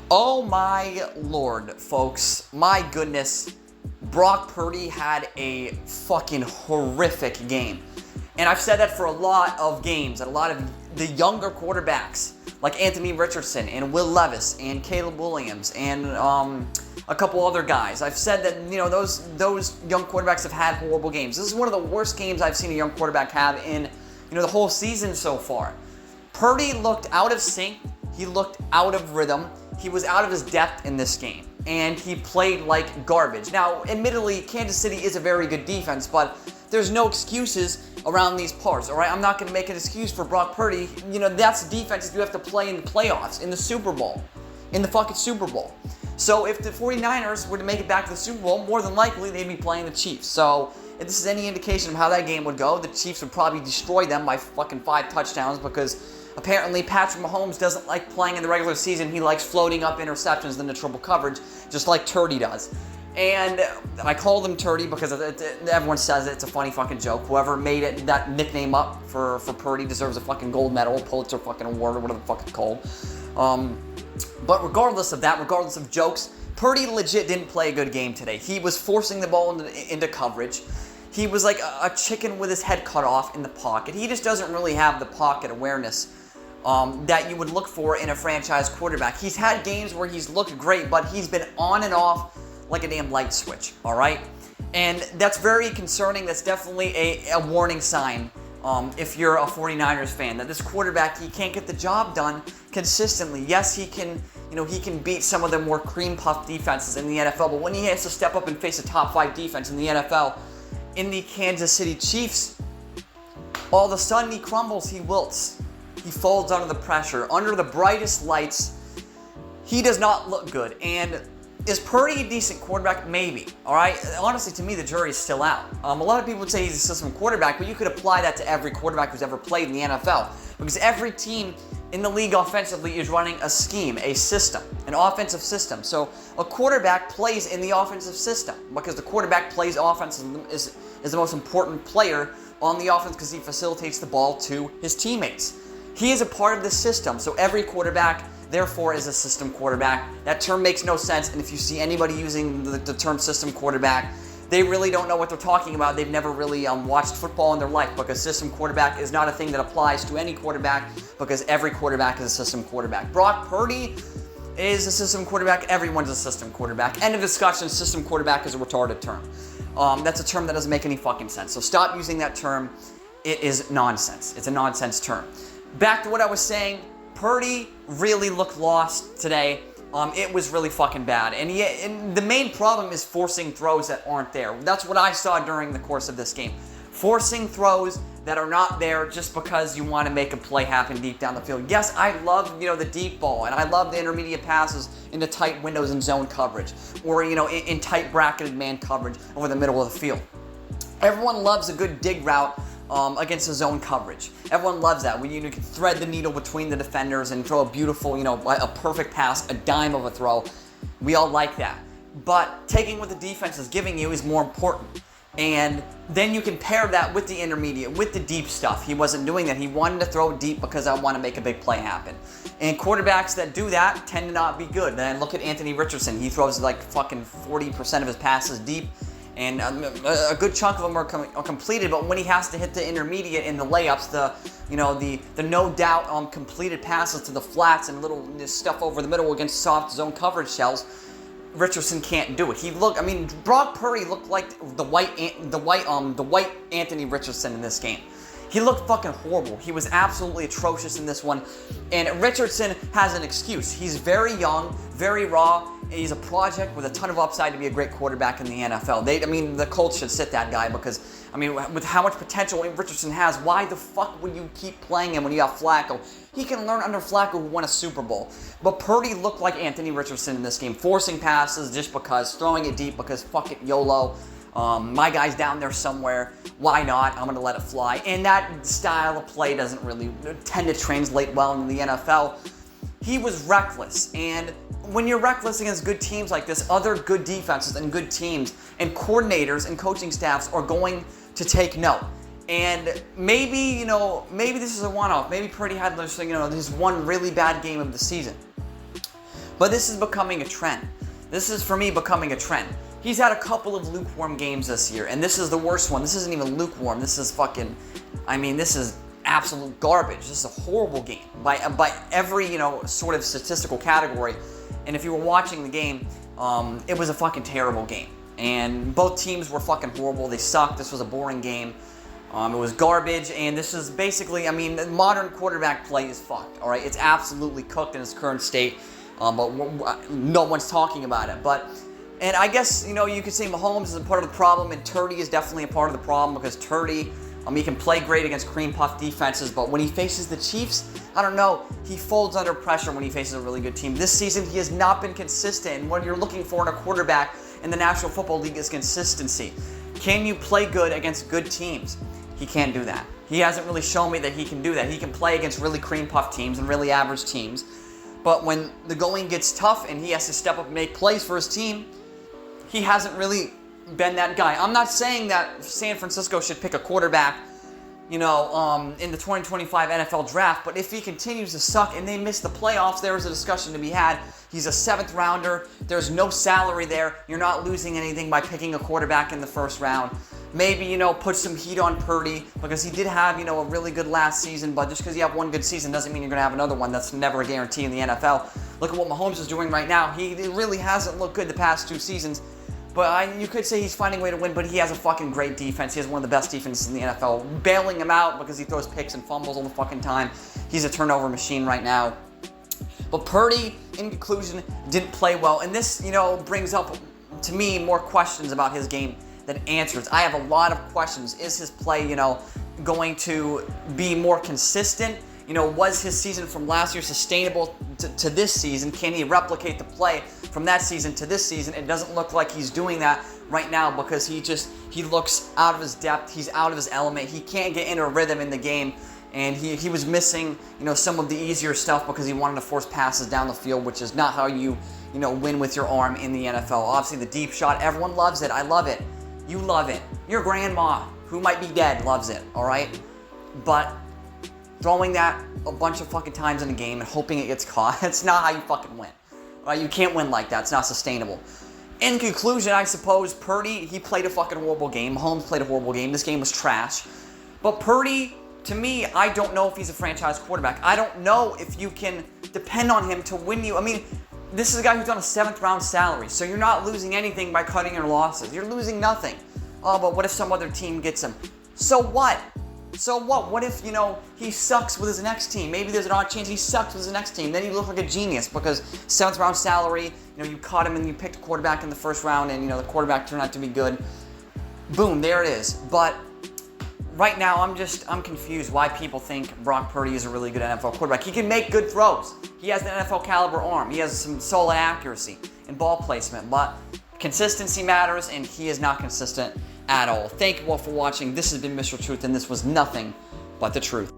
Oh my lord, folks. My goodness. Brock Purdy had a fucking horrific game. And I've said that for a lot of games, and a lot of the younger quarterbacks, like Anthony Richardson and Will Levis and Caleb Williams and a couple other guys. I've said that, those young quarterbacks have had horrible games. This is one of the worst games I've seen a young quarterback have in, the whole season so far. Purdy looked out of sync. He looked out of rhythm. He was out of his depth in this game, and he played like garbage. Now, admittedly, Kansas City is a very good defense, but there's no excuses around these parts, all right? I'm not going to make an excuse for Brock Purdy. That's the defenses you have to play in the playoffs, in the Super Bowl, in the fucking Super Bowl. So if the 49ers were to make it back to the Super Bowl, more than likely they'd be playing the Chiefs. So if this is any indication of how that game would go, the Chiefs would probably destroy them by fucking 5 touchdowns because apparently Patrick Mahomes doesn't like playing in the regular season. He likes floating up interceptions into triple coverage, just like Purdy does. And I called him Purdy because everyone says it's a funny fucking joke. Whoever made that nickname up for Purdy deserves a fucking gold medal, Pulitzer fucking award, or whatever the fuck it's called. But regardless of that, regardless of jokes, Purdy legit didn't play a good game today. He was forcing the ball into coverage. He was like a chicken with his head cut off in the pocket. He just doesn't really have the pocket awareness that you would look for in a franchise quarterback. He's had games where he's looked great, but he's been on and off like a damn light switch, all right? And that's very concerning. That's definitely a warning sign if you're a 49ers fan, that this quarterback, he can't get the job done consistently. Yes, he can beat some of the more cream puff defenses in the NFL, but when he has to step up and face a top 5 defense in the NFL, in the Kansas City Chiefs, all of a sudden he crumbles, he wilts. He folds under the pressure, under the brightest lights. He does not look good. And is Purdy a decent quarterback? Maybe. All right. Honestly, to me, the jury's still out. A lot of people would say he's a system quarterback, but you could apply that to every quarterback who's ever played in the NFL, because every team in the league offensively is running a scheme, a system, an offensive system. So a quarterback plays in the offensive system because the quarterback plays offense is the most important player on the offense because he facilitates the ball to his teammates. He is a part of the system, so every quarterback, therefore, is a system quarterback. That term makes no sense, and if you see anybody using the term system quarterback, they really don't know what they're talking about. They've never really watched football in their life, because system quarterback is not a thing that applies to any quarterback, because every quarterback is a system quarterback. Brock Purdy is a system quarterback. Everyone's a system quarterback. End of discussion. System quarterback is a retarded term. That's a term that doesn't make any fucking sense. So stop using that term. It is nonsense. It's a nonsense term. Back to what I was saying, Purdy really looked lost today. It was really fucking bad. And the main problem is forcing throws that aren't there. That's what I saw during the course of this game. Forcing throws that are not there just because you want to make a play happen deep down the field. Yes, I love, the deep ball, and I love the intermediate passes into tight windows and zone coverage, or, in tight bracketed man coverage over the middle of the field. Everyone loves a good dig route against the zone coverage. Everyone loves that. When you can thread the needle between the defenders and throw a beautiful, a perfect pass, a dime of a throw. We all like that. But taking what the defense is giving you is more important. And then you can pair that with the intermediate, with the deep stuff. He wasn't doing that. He wanted to throw deep because I want to make a big play happen. And quarterbacks that do that tend to not be good. Then look at Anthony Richardson. He throws like fucking 40% of his passes deep. And a good chunk of them are completed, but when he has to hit the intermediate in the layups, the no doubt completed passes to the flats and little stuff over the middle against soft zone coverage shells, Richardson can't do it. Brock Purdy looked like the white Anthony Richardson in this game. He looked fucking horrible. He was absolutely atrocious in this one. And Richardson has an excuse. He's very young, very raw. He's a project with a ton of upside to be a great quarterback in the NFL. The Colts should sit that guy because, with how much potential Richardson has, why the fuck would you keep playing him when you have Flacco? He can learn under Flacco, who won a Super Bowl. But Purdy looked like Anthony Richardson in this game, forcing passes just because, throwing it deep because fuck it, YOLO. My guy's down there somewhere. Why not? I'm going to let it fly. And that style of play doesn't really tend to translate well into the NFL. He was reckless. And when you're reckless against good teams like this, other good defenses and good teams and coordinators and coaching staffs are going to take note. And maybe this is a one-off. Maybe Purdy had this one really bad game of the season. But this is becoming a trend. This is, for me, becoming a trend. He's had a couple of lukewarm games this year, and this is the worst one. This isn't even lukewarm. This is fucking, this is absolute garbage. This is a horrible game by every, sort of statistical category. And if you were watching the game, it was a fucking terrible game. And both teams were fucking horrible. They sucked. This was a boring game. It was garbage, and this is basically, modern quarterback play is fucked, all right? It's absolutely cooked in its current state, but no one's talking about it. And I guess, you could say Mahomes is a part of the problem, and Purdy is definitely a part of the problem, because Purdy, he can play great against cream puff defenses, but when he faces the Chiefs, I don't know, he folds under pressure when he faces a really good team. This season, he has not been consistent, and what you're looking for in a quarterback in the National Football League is consistency. Can you play good against good teams? He can't do that. He hasn't really shown me that he can do that. He can play against really cream puff teams and really average teams. But when the going gets tough and he has to step up and make plays for his team, he hasn't really been that guy. I'm not saying that San Francisco should pick a quarterback, in the 2025 NFL draft, but if he continues to suck and they miss the playoffs, there is a discussion to be had. He's a 7th rounder. There's no salary there. You're not losing anything by picking a quarterback in the 1st round. Maybe, put some heat on Purdy, because he did have, a really good last season, but just because you have one good season doesn't mean you're going to have another one. That's never a guarantee in the NFL. Look at what Mahomes is doing right now. He really hasn't looked good the past 2 seasons, but you could say he's finding a way to win, but he has a fucking great defense. He has one of the best defenses in the NFL, bailing him out because he throws picks and fumbles all the fucking time. He's a turnover machine right now. But Purdy, in conclusion, didn't play well, and this, brings up, to me, more questions about his game than answers. I have a lot of questions. Is his play, going to be more consistent? Was his season from last year sustainable to this season? Can he replicate the play from that season to this season? It doesn't look like he's doing that right now, because he looks out of his depth. He's out of his element. He can't get into a rhythm in the game. And he was missing, some of the easier stuff because he wanted to force passes down the field, which is not how you win with your arm in the NFL. Obviously, the deep shot, everyone loves it. I love it. You love it. Your grandma, who might be dead, loves it, all right? But throwing that a bunch of fucking times in a game and hoping it gets caught, that's not how you fucking win. All right? You can't win like that. It's not sustainable. In conclusion, I suppose Purdy, he played a fucking horrible game. Mahomes played a horrible game. This game was trash. But Purdy, to me, I don't know if he's a franchise quarterback. I don't know if you can depend on him to win you. This is a guy who's on a 7th round salary, so you're not losing anything by cutting your losses. You're losing nothing. Oh, but what if some other team gets him? So what? So what? What if, he sucks with his next team? Maybe there's an odd chance he sucks with his next team. Then you look like a genius because 7th round salary, you cut him and you picked a quarterback in the 1st round and, the quarterback turned out to be good. Boom, there it is. But right now, I'm confused why people think Brock Purdy is a really good NFL quarterback. He can make good throws. He has an NFL caliber arm. He has some solid accuracy and ball placement, but consistency matters, and he is not consistent at all. Thank you all for watching. This has been Mr. Truth, and this was nothing but the truth.